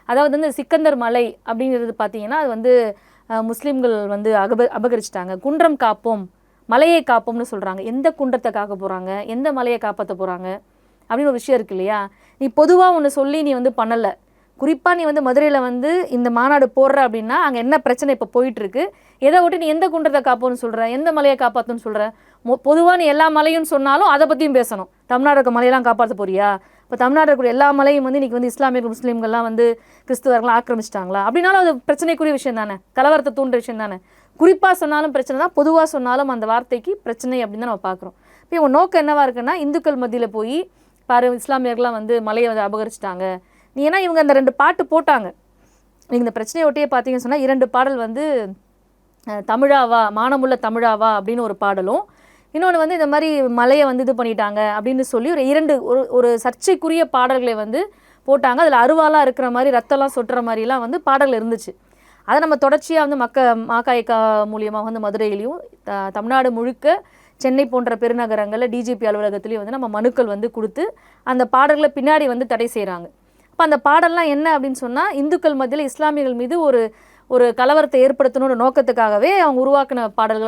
அதாவது வந்து சிக்கந்தர் மலை அப்படிங்கிறது பார்த்தீங்கன்னா அது வந்து முஸ்லீம்கள் வந்து அபகரிச்சிட்டாங்க. குன்றம் காப்போம், மலையை காப்போம்னு சொல்கிறாங்க. எந்த குன்றத்தை காக்க போகிறாங்க, எந்த மலையை காப்பாற்ற போகிறாங்க அப்படின்னு ஒரு விஷயம் இருக்கு இல்லையா? நீ பொதுவாக ஒன்று சொல்லி நீ வந்து பண்ணலை. குறிப்பாக நீ வந்து மதுரையில் வந்து இந்த மாநாடு போடுற அப்படின்னா அங்கே என்ன பிரச்சனை இப்போ போயிட்டுருக்கு, எதை விட்டு நீ எந்த குன்றத்தை காப்போன்னு சொல்கிற, எந்த மலையை காப்பாற்றுன்னு சொல்கிற? பொதுவாக நீ எல்லா மலையும் சொன்னாலும் அதை பற்றியும் பேசணும். தமிழ்நாடு இருக்க மலையெல்லாம் காப்பாற்ற போறியா? இப்போ தமிழ்நாடு இருக்கிற எல்லா மலையும் வந்து இன்றைக்கி வந்து இஸ்லாமியர்கள் முஸ்லீம்கள்லாம் வந்து கிறிஸ்துவர்கள்லாம் ஆக்கிரமிச்சிட்டாங்களா அப்படின்னாலும் அது பிரச்சனைக்குரிய விஷயம் தானே, கலவரத்தை தூண்டுற விஷயம் தானே. குறிப்பாக சொன்னாலும் பிரச்சனை தான், பொதுவாக சொன்னாலும் அந்த வார்த்தைக்கு பிரச்சனை அப்படின்னு தான் நம்ம பார்க்குறோம். இப்போ இவங்க நோக்கம் என்னவா இருக்குன்னா, இந்துக்கள் மத்தியில் போய் பாரு இஸ்லாமியர்கள்லாம் வந்து மலையை வந்து அபகரிச்சிட்டாங்க. நீ ஏன்னா இவங்க அந்த 2 பாட்டு போட்டாங்க. நீங்கள் இந்த பிரச்சனையை ஒட்டியே பார்த்தீங்கன்னு சொன்னால் 2 பாடல் வந்து தமிழாவா, மானமுள்ள தமிழாவா அப்படின்னு ஒரு பாடலும், இன்னொன்று வந்து இந்த மாதிரி மலையை வந்து இது பண்ணிட்டாங்க அப்படின்னு சொல்லி ஒரு சர்ச்சைக்குரிய பாடல்களை வந்து போட்டாங்க. அதில் அருவாலாக இருக்கிற மாதிரி ரத்தம்லாம் சொட்டுற மாதிரிலாம் வந்து பாடல் இருந்துச்சு. அதை நம்ம தொடர்ச்சியாக வந்து மாகாய்கா மூலியமாக வந்து மதுரையிலையும் தமிழ்நாடு முழுக்க சென்னை போன்ற பெருநகரங்களில் டிஜிபி அலுவலகத்துலேயும் வந்து நம்ம மனுக்கள் வந்து கொடுத்து அந்த பாடல்களை பின்னாடி வந்து தடை செய்கிறாங்க. அப்போ அந்த பாடல்லாம் என்ன அப்படின்னு சொன்னால், இந்துக்கள் மத்தியில் இஸ்லாமியர்கள் மீது ஒரு கலவரத்தை ஏற்படுத்தணுன்ற நோக்கத்துக்காகவே அவங்க உருவாக்கின பாடல்கள்